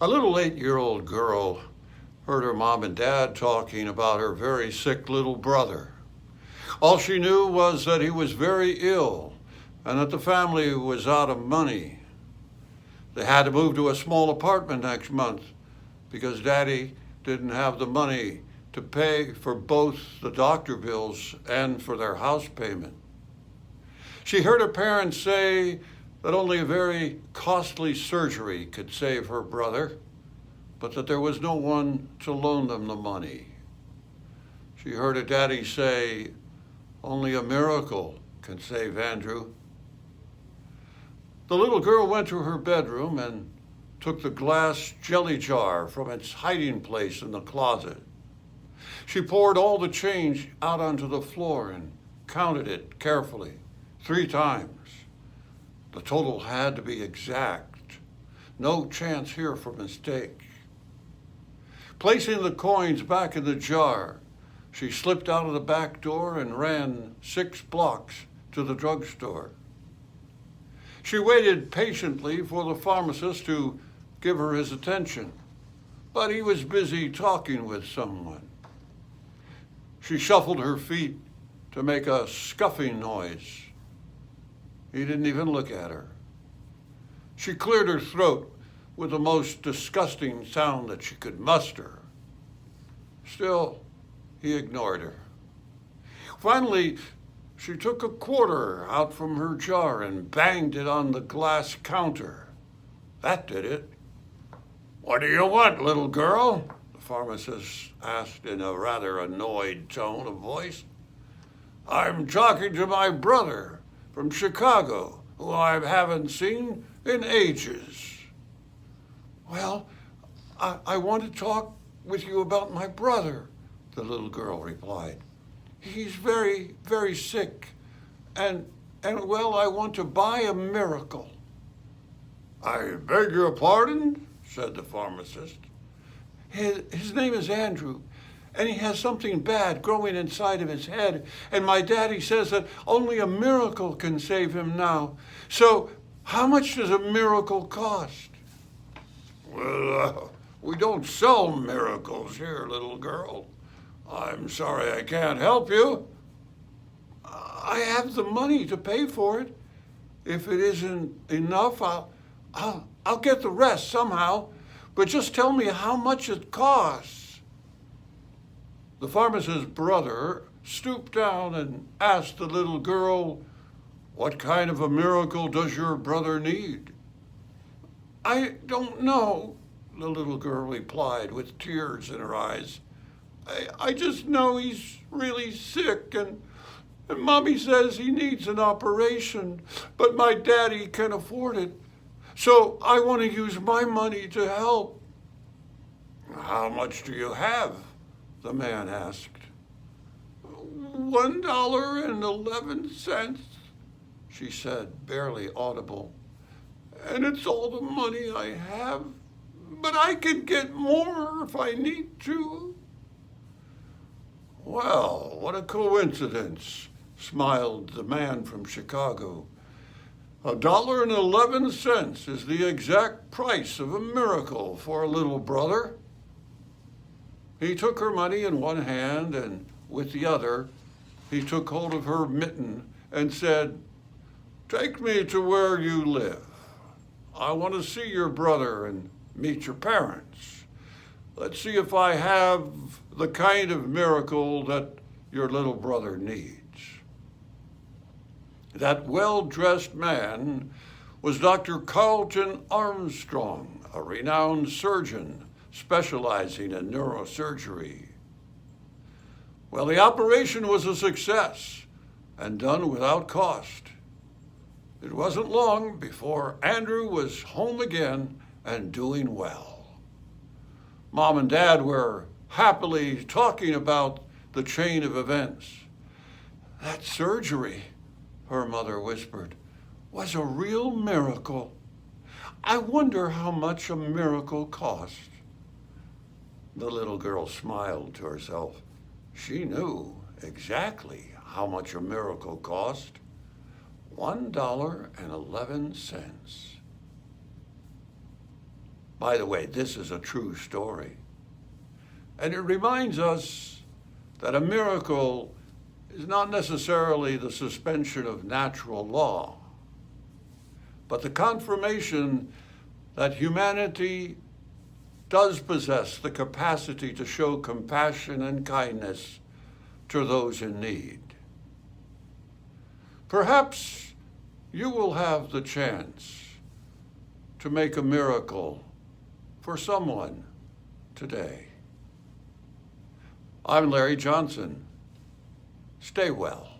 A little 8-year-old girl heard her mom and dad talking about her very sick little brother. All she knew was that he was very ill and that the family was out of money. They had to move to a small apartment next month because Daddy didn't have the money to pay for both the doctor bills and for their house payment. She heard her parents say that only a very costly surgery could save her brother, but that there was no one to loan them the money. She heard her daddy say, only a miracle can save Andrew. The little girl went to her bedroom and took the glass jelly jar from its hiding place in the closet. She poured all the change out onto the floor and counted it carefully, 3 times. The total had to be exact. No chance here for mistake. Placing the coins back in the jar, she slipped out of the back door and ran 6 blocks to the drugstore. She waited patiently for the pharmacist to give her his attention, but he was busy talking with someone. She shuffled her feet to make a scuffing noise. He didn't even look at her. She cleared her throat with the most disgusting sound that she could muster. Still, he ignored her. Finally, she took a quarter out from her jar and banged it on the glass counter. That did it. What do you want, little girl? The pharmacist asked in a rather annoyed tone of voice. I'm talking to my brother from Chicago, who I haven't seen in ages. Well, I want to talk with you about my brother, the little girl replied. He's very, very sick, and well, I want to buy a miracle. I beg your pardon, said the pharmacist. His name is Andrew, and he has something bad growing inside of his head, and my daddy says that only a miracle can save him now. So, how much does a miracle cost? Well, we don't sell miracles here, little girl. I'm sorry I can't help you. I have the money to pay for it. If it isn't enough, I'll get the rest somehow. But just tell me how much it costs. The pharmacist's brother stooped down and asked the little girl, what kind of a miracle does your brother need? I don't know, the little girl replied with tears in her eyes. I just know he's really sick and Mommy says he needs an operation, but my daddy can afford it. So I want to use my money to help. How much do you have? The man asked. $1.11, she said, barely audible. And it's all the money I have, but I can get more if I need to. Well, what a coincidence, smiled the man from Chicago. $1.11 is the exact price of a miracle for a little brother. He took her money in one hand, and with the other, he took hold of her mitten and said, take me to where you live. I want to see your brother and meet your parents. Let's see if I have the kind of miracle that your little brother needs. That well-dressed man was Dr. Carlton Armstrong, a renowned surgeon specializing in neurosurgery. Well, the operation was a success and done without cost. It wasn't long before Andrew was home again and doing well. Mom and Dad were happily talking about the chain of events. That surgery, her mother whispered, was a real miracle. I wonder how much a miracle cost. The little girl smiled to herself. She knew exactly how much a miracle cost. $1.11. By the way, this is a true story. And it reminds us that a miracle is not necessarily the suspension of natural law, but the confirmation that humanity does possess the capacity to show compassion and kindness to those in need. Perhaps you will have the chance to make a miracle for someone today. I'm Larry Johnson. Stay well.